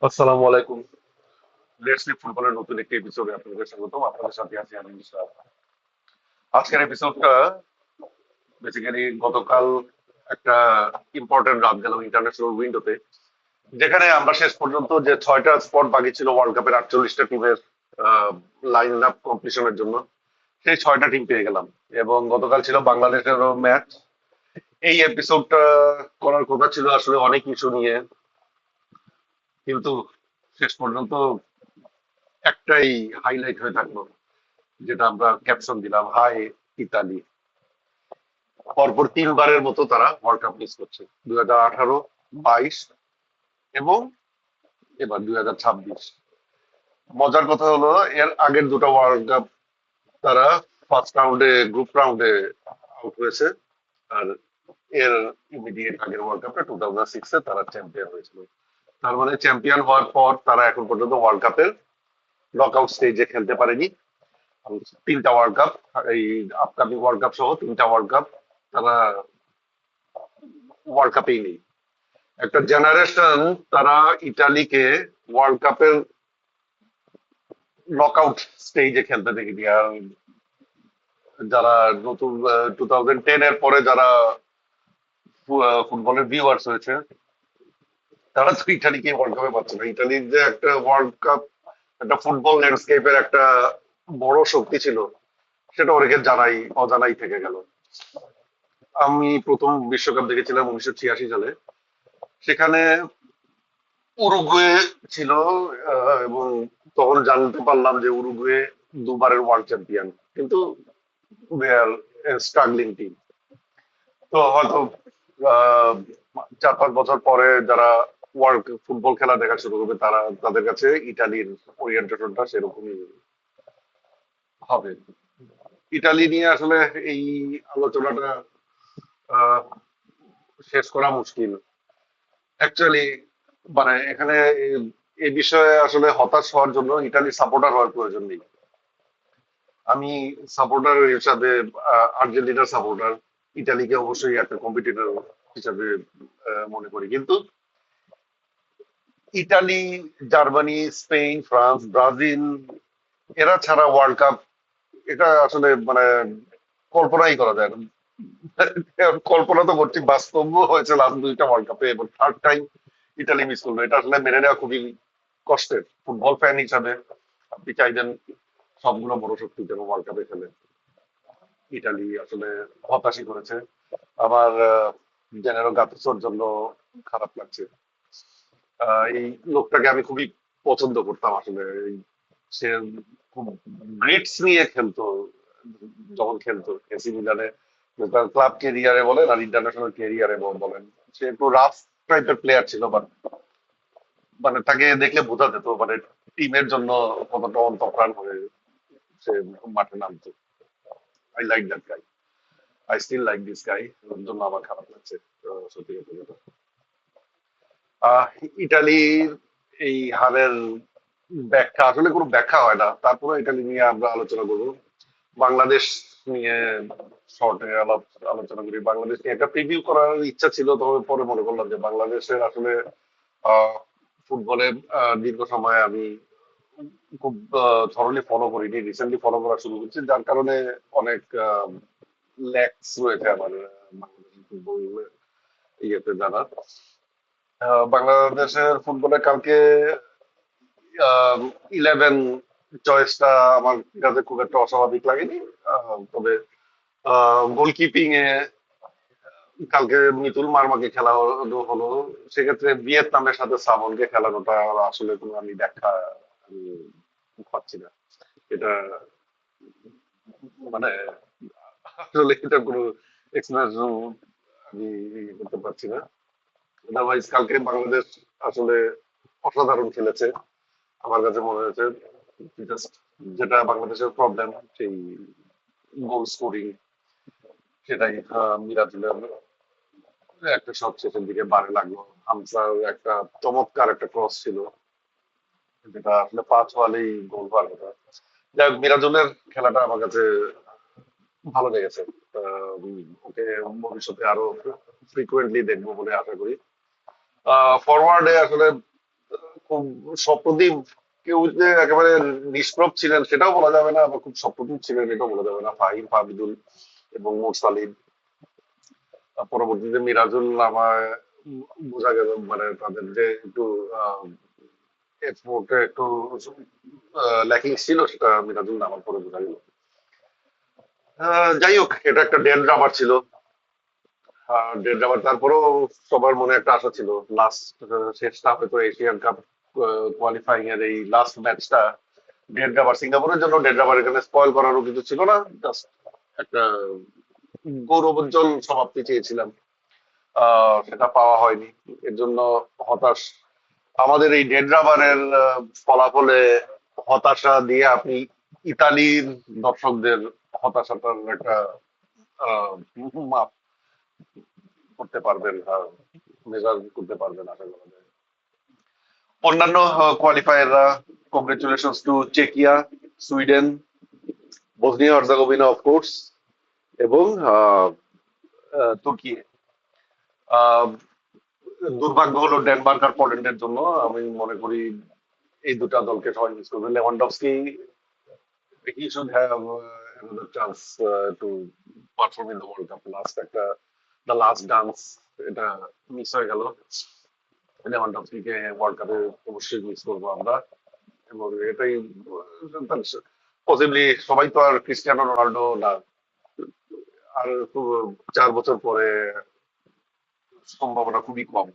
আসসালামু আলাইকুম। Let's leave ফুটবলের নতুন একটি এপিসোডে আপনাদের স্বাগতম। আপনাদের সাথে আছি আমি ইসলাম। আজকের এপিসোডটা বেসিক্যালি গতকাল একটা ইম্পর্টেন্ট রাত গেল ইন্টারন্যাশনাল উইন্ডোতে, যেখানে আমরা শেষ পর্যন্ত যে 6টা স্পট বাকি ছিল ওয়ার্ল্ড কাপের 48টা টিমের লাইন আপ কম্পিটিশনের জন্য, সেই 6টা টিম পেয়ে গেলাম। এবং গতকাল ছিল বাংলাদেশেরও ম্যাচ। এই এপিসোডটা করার কথা ছিল আসলে অনেক কিছু নিয়ে, কিন্তু শেষ পর্যন্ত একটাই হাইলাইট হয়ে থাকলো, যেটা আমরা ক্যাপশন দিলাম, হাই ইতালি। পরপর তিনবারের মতো তারা ওয়ার্ল্ড কাপ মিস করছে, 2018, 22 এবং এবার 2026। মজার কথা হলো, এর আগের দুটো ওয়ার্ল্ড কাপ তারা ফার্স্ট রাউন্ডে, গ্রুপ রাউন্ডে আউট হয়েছে। আর এর ইমিডিয়েট আগের ওয়ার্ল্ড কাপটা 2006-এ তারা চ্যাম্পিয়ন হয়েছিল। তার মানে চ্যাম্পিয়ন হওয়ার পর তারা এখন পর্যন্ত ওয়ার্ল্ড কাপের নকআউট স্টেজে খেলতে পারেনি। তিনটা ওয়ার্ল্ড কাপ, এই আপকামিং ওয়ার্ল্ড কাপ সহ তিনটা ওয়ার্ল্ড কাপ তারা ওয়ার্ল্ড কাপেই নেই। একটা জেনারেশন তারা ইতালিকে ওয়ার্ল্ড কাপের নকআউট স্টেজে খেলতে দেখিনি। আর যারা নতুন 2010 এর পরে যারা ফুটবলের ভিউয়ার্স হয়েছে, তারা তো ইটালিকে ওয়ার্ল্ড কাপে পাচ্ছে না। ইটালির যে একটা ওয়ার্ল্ড কাপ, একটা ফুটবল ল্যান্ডস্কেপের একটা বড় শক্তি ছিল, সেটা অনেকে অজানাই থেকে গেল। আমি প্রথম বিশ্বকাপ দেখেছিলাম 1986 সালে। সেখানে উরুগুয়ে ছিল, এবং তখন জানতে পারলাম যে উরুগুয়ে দুবারের ওয়ার্ল্ড চ্যাম্পিয়ন, কিন্তু স্ট্রাগলিং টিম। তো হয়তো আহ, 4-5 বছর পরে যারা ওয়ার্ল্ড ফুটবল খেলা দেখা শুরু করবে, তারা তাদের কাছে ইটালির ওরিয়েন্টেশনটা সেরকমই হবে। ইটালি নিয়ে আসলে এই আলোচনাটা আহ, শেষ করা মুশকিল অ্যাকচুয়ালি। মানে এখানে এই বিষয়ে আসলে হতাশ হওয়ার জন্য ইটালির সাপোর্টার হওয়ার প্রয়োজন নেই। আমি সাপোর্টার হিসাবে আর্জেন্টিনার সাপোর্টার, ইটালিকে অবশ্যই একটা কম্পিটিটর হিসাবে মনে করি। কিন্তু Italy, Germany, Spain, France, Brazil, এরা ছাড়া ওয়ার্ল্ড কাপ, এটা আসলে মানে কল্পনাই করা যায় না। কল্পনা তো করছি, বাস্তব হয়েছে লাস্ট দুইটা ওয়ার্ল্ড কাপে, এবং থার্ড টাইম ইটালি মিস করলো। এটা আসলে মেনে নেওয়া খুবই কষ্টের। ফুটবল ফ্যান হিসাবে আপনি চাইবেন সবগুলো বড় শক্তি যেন ওয়ার্ল্ড কাপে খেলে। ইটালি আসলে হতাশই করেছে। আমার জেনারেল গাতুসোর জন্য খারাপ লাগছে। এই লোকটাকে আমি খুবই পছন্দ করতাম আসলে। সে খুব গ্রিটস নিয়ে খেলতো যখন খেলতো এসি মিলানে। তার ক্লাব কেরিয়ারে বলেন আর ইন্টারন্যাশনাল কেরিয়ারে বলেন, সে একটু রাফ টাইপের প্লেয়ার ছিল, বাট মানে তাকে দেখলে বোঝা যেত মানে টিমের জন্য কতটা অন্তঃপ্রাণ হয়ে সে মাঠে নামতো। I like that guy, I still like this guy. ওর জন্য আমার খারাপ লাগছে, সত্যি কথা যেটা। আহ ইটালির এই হারের ব্যাখ্যা আসলে কোনো ব্যাখ্যা হয় না, তারপরে ইটালি নিয়ে আমরা আলোচনা করবো। বাংলাদেশ নিয়ে শর্টে আলোচনা করি। বাংলাদেশ নিয়ে একটা প্রিভিউ করার ইচ্ছা ছিল, তবে পরে মনে করলাম যে বাংলাদেশের আসলে আহ ফুটবলে দীর্ঘ সময় আমি খুব থরলি ফলো করিনি, রিসেন্টলি ফলো করা শুরু করছি, যার কারণে অনেক ল্যাক্স রয়েছে আমার বাংলাদেশের ফুটবল ইয়েতে জানা। বাংলাদেশের ফুটবলে কালকে 11 চয়েসটা আমার কাছে খুব একটা অস্বাভাবিক লাগেনি। তবে গোলকিপিং এ কালকে মিতুল মার্মাকে খেলা হলো, সেক্ষেত্রে ভিয়েতনামের সাথে সামনকে খেলানোটা আসলে কোনো আমি ব্যাখ্যা আমি পাচ্ছি না। এটা মানে আসলে এটা কোনো এক্সপ্লেনেশন আমি করতে পারছি না। আদারওয়াইজ কালকে বাংলাদেশ আসলে অসাধারণ খেলেছে আমার কাছে মনে হয়েছে। জাস্ট যেটা বাংলাদেশের প্রবলেম, সেই গোল স্কোরিং, সেটাই মিরাজুলের একটা শট শেষের দিকে বারে লাগলো। হামসার একটা চমৎকার একটা ক্রস ছিল, যেটা আসলে পা ছোঁয়ালেই গোল হওয়ার কথা। যাই হোক, মিরাজুলের খেলাটা আমার কাছে ভালো লেগেছে। ওকে ভবিষ্যতে আরো ফ্রিকুয়েন্টলি দেখবো বলে আশা করি। ফরওয়ার্ডে আসলে খুব সপ্রতিভ, কেউ যে একেবারে নিষ্প্রভ ছিলেন সেটাও বলা যাবে না, আবার খুব সপ্রতিভ ছিলেন এটাও বলা যাবে না। ফাহিম, ফাহমিদুল এবং মোরসালিন, পরবর্তীতে মিরাজুল নামায় বোঝা গেল মানে তাদের যে একটু এক্সপোর্টে একটু ল্যাকিং ছিল, সেটা মিরাজুল নামার পরে বোঝা গেল। যাই হোক, এটা একটা ডেড রাবার ছিল। ডেড রাবার তারপরেও সবার মনে একটা আশা ছিল। লাস্ট শেষটা হয়তো এশিয়ান কাপ কোয়ালিফাইং এর এই লাস্ট ম্যাচটা ডেড রাবার, সিঙ্গাপুরের জন্য ডেড রাবার এখানে স্পয়েল করারও কিছু ছিল না, জাস্ট একটা গৌরবোজ্জ্বল সমাপ্তি চেয়েছিলাম। সেটা পাওয়া হয়নি, এর জন্য হতাশ। আমাদের এই ডেড রাবারের ফলাফলে হতাশা দিয়ে আপনি ইতালির দর্শকদের হতাশাটার একটা আহ, মাপ করতে পারবেন, মেজার করতে পারবেন আশা করা যায়। অন্যান্য কোয়ালিফায়াররা, কংগ্রেচুলেশনস টু চেকিয়া, সুইডেন, বসনিয়া হার্জাগোভিনা অফকোর্স, এবং তুর্কি। আহ, দুর্ভাগ্য হলো ডেনমার্ক আর পোল্যান্ডের জন্য। আমি মনে করি এই দুটা দলকে সবাই মিস করবে। Lewandowski, he should have another chance to perform in the World Cup. Last একটা দ্য লাস্ট ডান্স, এটা মিস হয়ে গেল। লেভানডস্কিকে ওয়ার্ল্ড কাপে অবশ্যই মিস করবো আমরা, এবং এটাই পসিবলি। সবাই তো আর ক্রিস্টিয়ানো রোনাল্ডো না, আর 4 বছর পরে সম্ভাবনা খুবই কম।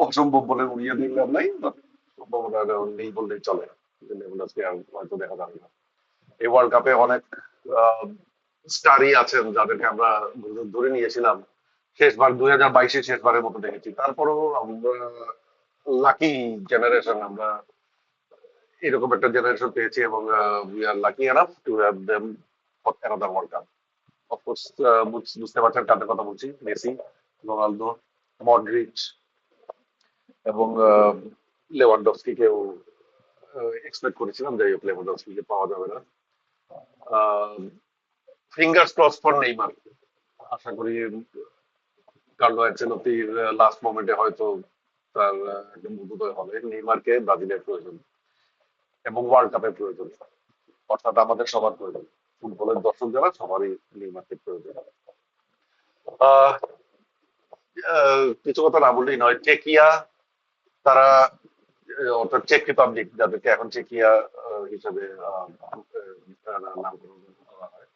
অসম্ভব বলে উড়িয়ে দিলাম নাই, but সম্ভাবনা নেই বললেই চলে যে লেভানডস্কি আর হয়তো দেখা যাবে না। এই ওয়ার্ল্ড কাপে অনেক স্টারই আছেন যাদেরকে আমরা ধরে নিয়েছিলাম শেষবার 2022-এ শেষবারের মতো দেখেছি। তারপরেও আমরা লাকি জেনারেশন, আমরা এরকম একটা জেনারেশন পেয়েছি, এবং we are lucky enough to have them for another world cup. Of course বুঝতে পারছেন কাদের কথা বলছি, মেসি, রোনালদো, মডরিচ এবং লেভানডস্কিকেও এক্সপেক্ট করেছিলাম। যাই হোক, লেভানডস্কিকে পাওয়া যাবে না। Fingers cross for Neymar. আশা করি কার্লো অ্যানচেলত্তির লাস্ট মোমেন্টে হয়তো তার একটা বোধোদয় হবে। নেইমারকে ব্রাজিলের প্রয়োজন, এবং ওয়ার্ল্ড কাপের প্রয়োজন, অর্থাৎ আমাদের সবার প্রয়োজন। ফুটবলের দর্শক যারা, সবারই নেইমারকে প্রয়োজন। আহ, কিছু কথা না বললেই নয়। চেকিয়া, তারা অর্থাৎ চেক রিপাবলিক, যাদেরকে এখন চেকিয়া হিসেবে নামকরণ করা হয়।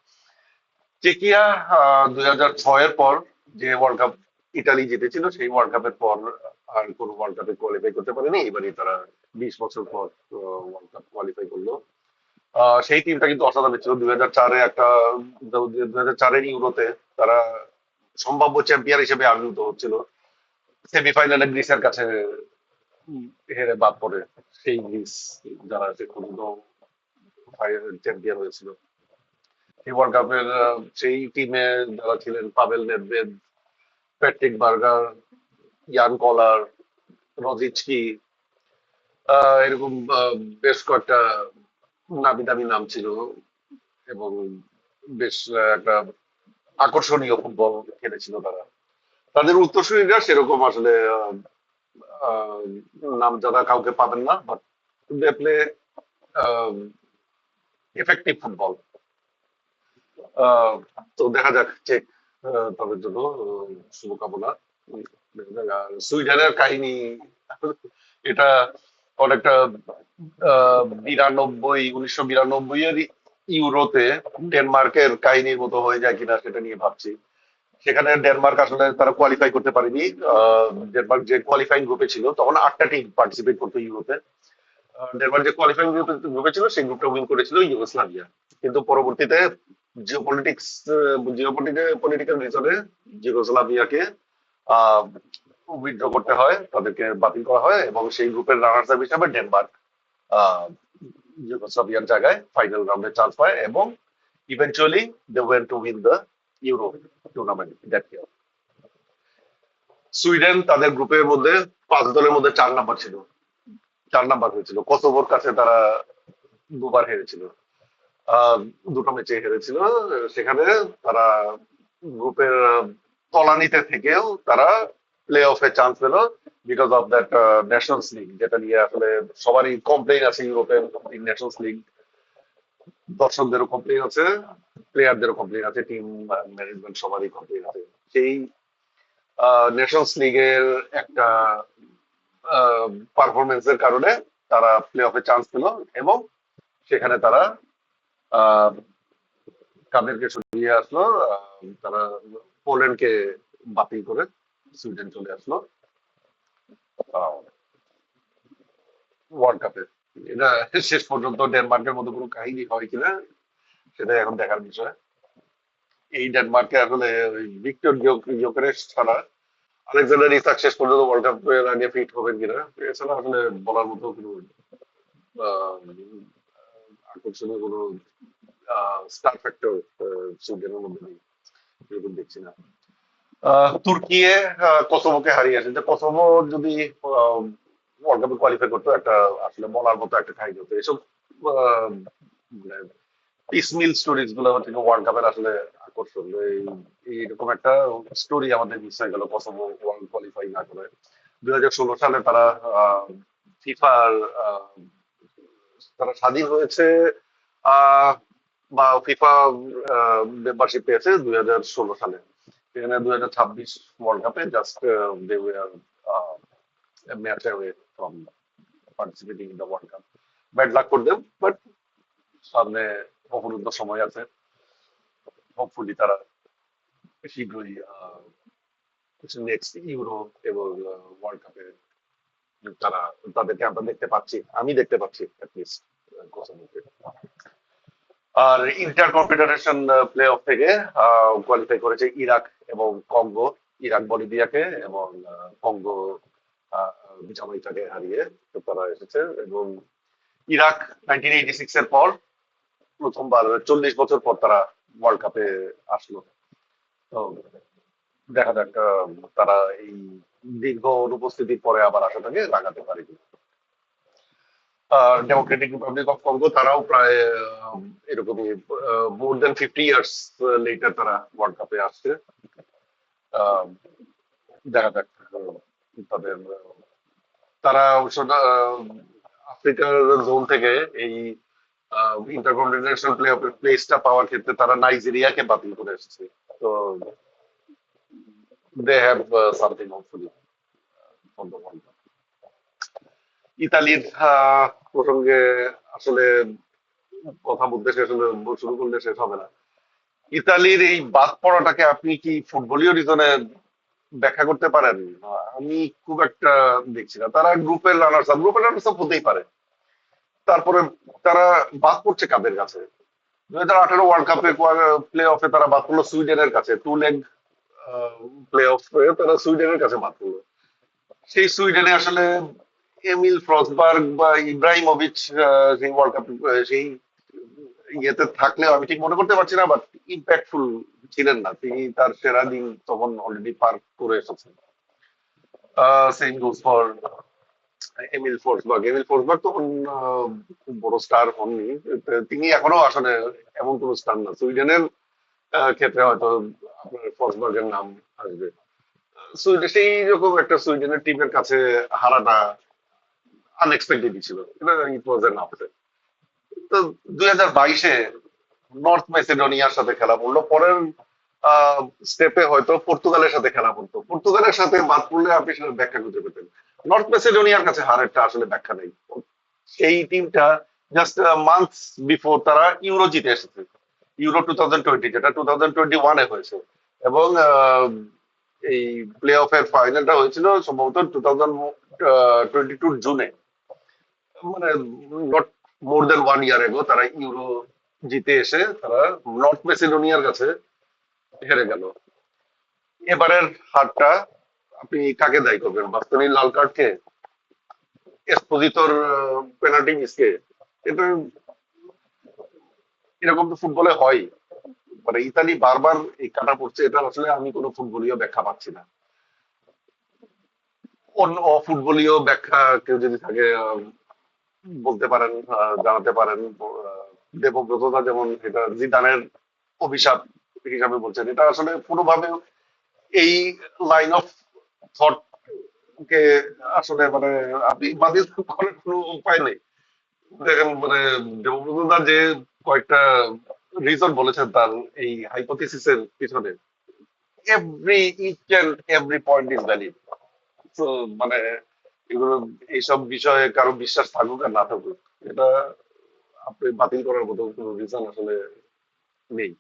চেকিয়া 2006-এর পর যে ওয়ার্ল্ড কাপ ইতালি জিতেছিল, সেই ওয়ার্ল্ড কাপের পর আর কোন ওয়ার্ল্ড কাপে কোয়ালিফাই করতে পারেনি। এবারই তারা 20 বছর পর ওয়ার্ল্ড কাপ কোয়ালিফাই করলো। সেই টিমটা কিন্তু অসাধারণ ছিল। 2004-এ একটা 2004-এর ইউরোতে তারা সম্ভাব্য চ্যাম্পিয়ন হিসেবে আবির্ভূত হচ্ছিল। সেমিফাইনালে গ্রিসের কাছে হেরে বাদ পড়ে সেই গ্রিস, যারা সে পর্যন্ত চ্যাম্পিয়ন হয়েছিল। সেই ওয়ার্ল্ড কাপের সেই টিমে যারা ছিলেন, পাভেল নেদভেদ, প্যাট্রিক বার্গার, ইয়ান কলার, রজিচকি, এরকম বেশ কয়েকটা নামি দামি নাম ছিল, এবং বেশ একটা আকর্ষণীয় ফুটবল খেলেছিল তারা। তাদের উত্তরসূরিরা সেরকম আসলে আহ, নাম যারা কাউকে পাবেন না, but they play effective football. Ah, তো দেখা যাক, চেক তাদের জন্য শুভকামনা। দেখা যাক। আর সুইডেনের কাহিনী, এটা অনেকটা 1992 এর ইউরোতে ডেনমার্কের কাহিনীর মতো হয়ে যায় কিনা সেটা নিয়ে ভাবছি। সেখানে ডেনমার্ক আসলে তারা কোয়ালিফাই করতে পারেনি। ডেনমার্ক যে কোয়ালিফাইং গ্রুপে ছিল, তখন 8টা টিম পার্টিসিপেট করতো ইউরোতে। ডেনমার্ক যে কোয়ালিফাইং গ্রুপে ছিল, সেই গ্রুপটা উইন করেছিল ইউগোস্লাভিয়া। কিন্তু পরবর্তীতে জিওপলিটিক্স পলিটিক্যাল রিজনে ইউগোস্লাভিয়াকে উইথড্র করতে হয়, তাদেরকে বাতিল করা হয়, এবং সেই গ্রুপের রানার্স আপ হিসাবে ডেনমার্ক আহ, ইউগোস্লাভিয়ার জায়গায় ফাইনাল রাউন্ডে চান্স পায়, এবং eventually they went to win the Euro tournament that year. Sweden তাদের গ্রুপের মধ্যে 5 দলের মধ্যে 4 নাম্বার ছিল, 4 নাম্বার হয়েছিল। কসোভোর কাছে তারা দুবার হেরেছিল, আহ, দুটো ম্যাচে হেরেছিল। সেখানে তারা গ্রুপের তলানিতে থেকেও তারা প্লে অফে চান্স পেল, because of that Nations league, যেটা নিয়ে আসলে সবারই কমপ্লেইন আছে। ইউরোপের ন্যাশনস লিগ দর্শকদেরও কমপ্লেইন আছে, প্লেয়ারদেরও কমপ্লেইন আছে, টিম ম্যানেজমেন্ট সবারই কমপ্লেইন আছে। সেই নেশনস লিগের একটা পারফরমেন্সের কারণে তারা প্লে অফে চান্স পেল, এবং সেখানে তারা আহ, কাদেরকে সরিয়ে আসলো, তারা পোল্যান্ডকে বাতিল করে সুইডেন চলে আসলো ওয়ার্ল্ড কাপে। এটা শেষ পর্যন্ত ডেনমার্কের মতো কোনো কাহিনী হয় কিনা সেটা এখন দেখার বিষয়। এই ডেনমার্কে আসলে ওই ভিক্টর গিয়োকেরেস ছাড়া আলেকজান্ডার ইসাক শেষ পর্যন্ত ওয়ার্ল্ড কাপের আগে ফিট হবেন কিনা এছাড়া আসলে বলার মতো কোনো আহ, আকর্ষণীয় কোনো স্টার ফ্যাক্টর সুইডেনের মধ্যে নেই, এরকম দেখছি না। তুর্কিয়ে কসোভোকে হারিয়েছে, যে কসোভো যদি ওয়ার্ল্ড কাপে কোয়ালিফাই করতো, একটা আসলে বলার মতো একটা কাহিনী হতো। এসব আহ, মানে পিসমিল স্টোরিজ গুলো থেকে ওয়ার্ল্ড কাপের আসলে আকর্ষণ। এইরকম একটা স্টোরি আমাদের মিস হয়ে গেল কসোভো ওয়ার্ল্ড কোয়ালিফাই না করে। 2016 সালে তারা ফিফার তারা স্বাধীন হয়েছে, আহ, বা ফিফা মেম্বারশিপ পেয়েছে 2016 সালে। সেখানে 2026 ওয়ার্ল্ড কাপে just they were match away from participating in the world cup. Bad luck for them, but সামনে অপরুদ্ধ সময় আছে। হোপফুলি তারা শীঘ্রই নেক্সট ইউরো এবং ওয়ার্ল্ড কাপে তারা তাদেরকে আমরা দেখতে পাচ্ছি, আমি দেখতে পাচ্ছি at least. R inter confederation play of থেকে কোয়ালিফাই করেছে ইরাক এবং কঙ্গো। ইরাক বলিভিয়াকে এবং কঙ্গো জামাইকাকে হারিয়ে তো তারা এসেছে। এবং ইরাক 1986 এর পর প্রথমবার 40 বছর পর তারা ওয়ার্ল্ড কাপে আসলো। তো দেখা যাক তারা এই দীর্ঘ অনুপস্থিতির পরে আবার আশাটাকে লাগাতে পারে কিনা। ডেমোক্রেটিক রিপাবলিক অফ কঙ্গো তারাও প্রায় এরকমই মোর দেন 50 ইয়ার্স লেটার তারা ওয়ার্ল্ড কাপে আসছে। আহ, দেখা যাক তাদের তারা অবশ্য আফ্রিকার জোন থেকে এই ইন্টারকন্টিনেন্টাল প্লে অফের প্লেসটা পাওয়ার ক্ষেত্রে তারা নাইজেরিয়াকে বাতিল করে এসেছে। তো they have something hopefully for the world cup. ইতালির প্রসঙ্গে আসলে কথা বলতে শেষ হলে শুরু করলে শেষ হবে না। ইতালির এই বাদ পড়াটাকে আপনি কি ফুটবলীয় রিজনে ব্যাখ্যা করতে পারেন? আমি খুব একটা দেখছি না। তারা গ্রুপের রানার্স আপ হতেই পারে, তারপরে তারা বাদ পড়ছে কাদের কাছে? 2018 ওয়ার্ল্ড কাপে প্লে অফে তারা বাদ পড়লো সুইডেনের কাছে, 2 লেগ প্লে অফ তারা সুইডেনের কাছে বাদ পড়লো। সেই সুইডেনে আসলে এমিল ফ্রসবার্গ বা ইব্রাহিমোভিচ সেই ওয়ার্ল্ড কাপ সেই ইয়েতে থাকলেও আমি ঠিক মনে করতে পারছি না, বাট ইম্প্যাক্টফুল ছিলেন না তিনি। তার সেরা দিন তখন অলরেডি পার করে এসেছেন। সেম গোস ফর এমিল ফোর্সবার্গ তখন খুব বড় স্টার হননি। তিনি এখনো আসলে এমন কোন স্টার না। সুইডেনের ক্ষেত্রে হয়তো আপনার ফোর্সবার্গের নাম আসবে। সুইডেন সেই রকম একটা সুইডেনের টিমের কাছে হারাটা আনএক্সপেক্টেডই ছিল, এটা ইট ওয়াজ এন আপসেট। তো 2022-এ নর্থ মেসিডোনিয়ার সাথে খেলা পড়লো, পরের স্টেপে হয়তো পর্তুগালের সাথে খেলা পড়তো। পর্তুগালের সাথে বাদ পড়লে আপনি সেটা ব্যাখ্যা খুঁজে পেতেন। নর্থ মেসিডোনিয়ার কাছে হারেরটা আসলে ব্যাখ্যা নেই। সেই টিমটা জাস্ট মান্থস বিফোর তারা ইউরো জিতে এসেছে, ইউরো 2020, যেটা 2021-এ হয়েছে। এবং এই প্লে অফের ফাইনালটা হয়েছিল সম্ভবত 2022 জুনে। মানে নট মোর দেন 1 ইয়ার এগো তারা ইউরো জিতে এসে তারা নর্থ মেসিডোনিয়ার কাছে হেরে গেল। এবারের হারটা আপনি কাকে দায়ী করবেন? বাস্তনির লাল কার্ডকে, এসপোজিতোর পেনাল্টি মিসকে? এটা এরকম তো ফুটবলে হয়। মানে ইতালি বারবার এই কাটা পড়ছে, এটা আসলে আমি কোনো ফুটবলীয় ব্যাখ্যা পাচ্ছি না। অন্য অফুটবলীয় ব্যাখ্যা কেউ যদি থাকে বলতে পারেন, জানাতে পারেন। দেবব্রতদা যেমন এটা জিদানের অভিশাপ হিসাবে বলছেন, এটা আসলে কোনোভাবে এই লাইন অফ থট কে আসলে মানে আপনি বাতিল করার কোনো উপায় নেই। দেখেন মানে দেবব্রত যে কয়েকটা রিজন বলেছেন তার এই হাইপোথিসিসের পিছনে, every each and every point is valid. তো মানে এগুলো, এইসব বিষয়ে কারো বিশ্বাস থাকুক আর না থাকুক, এটা আপনি বাতিল করার মতো কোনো রিজন আসলে নেই।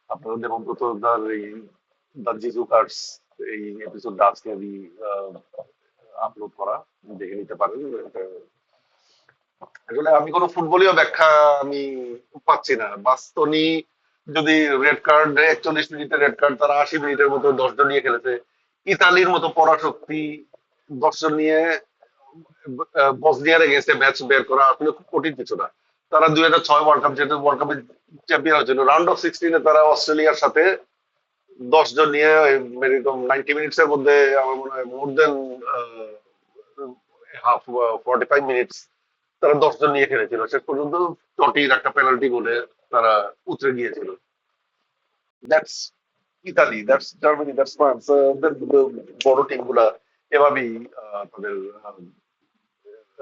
আপনারা দেবব্রত দার এই দ্য জিজু কার্স এই এপিসোডটা আজকে আপলোড করা, দেখে নিতে পারেন। এটা আসলে আমি কোনো ফুটবলীয় ব্যাখ্যা আমি পাচ্ছি না। বাস্তনি যদি রেড কার্ড 41 মিনিটে রেড কার্ড, তারা 80 মিনিটের মতো 10 জন নিয়ে খেলেছে। ইতালির মতো পরাশক্তি 10 জন নিয়ে বসনিয়ার এগেইনস্টে ম্যাচ বের করা আসলে খুব কঠিন কিছু না। তারা 2006 ওয়ার্ল্ড কাপ, যেহেতু ওয়ার্ল্ড কাপের চ্যাম্পিয়ন হয়েছিল, রাউন্ড অফ 16-এ তারা অস্ট্রেলিয়ার সাথে 10 জন নিয়ে এরকম 90 মিনিটস এর মধ্যে আমার মনে হয় মোর দেন হাফ 45 মিনিটস তারা 10 জন নিয়ে খেলেছিল। শেষ পর্যন্ত টটির একটা পেনাল্টি গোলে তারা উতরে গিয়েছিল। That's Italy, that's Germany, that's France. বড় টিম গুলা এভাবেই তাদের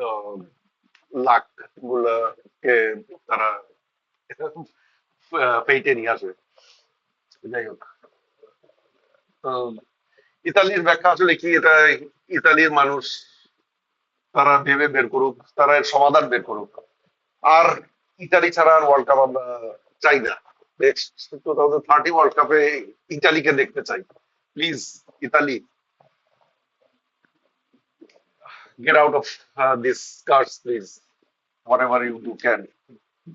আহ, লাক গুলাকে তারা পেইটে নিয়ে আসে। যাই হোক, তো ইতালির ব্যাখ্যা আসলে কি, এটা ইতালির মানুষ তারা ভেবে বের করুক, তারা এর সমাধান বের করুক। আর ইতালি ছাড়া আর ওয়ার্ল্ড কাপ আমরা চাই না। নেক্সট 2030 ওয়ার্ল্ড কাপে ইতালিকে দেখতে চাই। Please Italy, get out of this curse please, whatever you do can.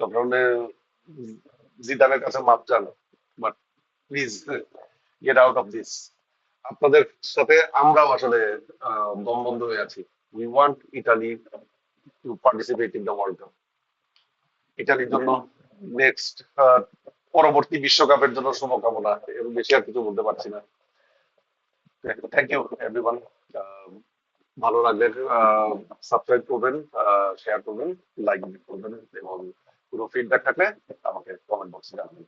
দরকার হলে জিদানের কাছে মাপ চান, but please get out of this. আপনাদের সাথে আমরাও আসলে দমবন্ধ হয়ে আছি। We want Italy to participate in the world cup. ইটালির জন্য নেক্সট পরবর্তী বিশ্বকাপের জন্য শুভকামনা। এর বেশি আর কিছু বলতে পারছি না। Thank you everyone. ভালো লাগলে সাবস্ক্রাইব করবেন, শেয়ার করবেন, লাইক করবেন, এবং পুরো ফিডব্যাক থাকলে আমাকে কমেন্ট বক্সে জানাবেন।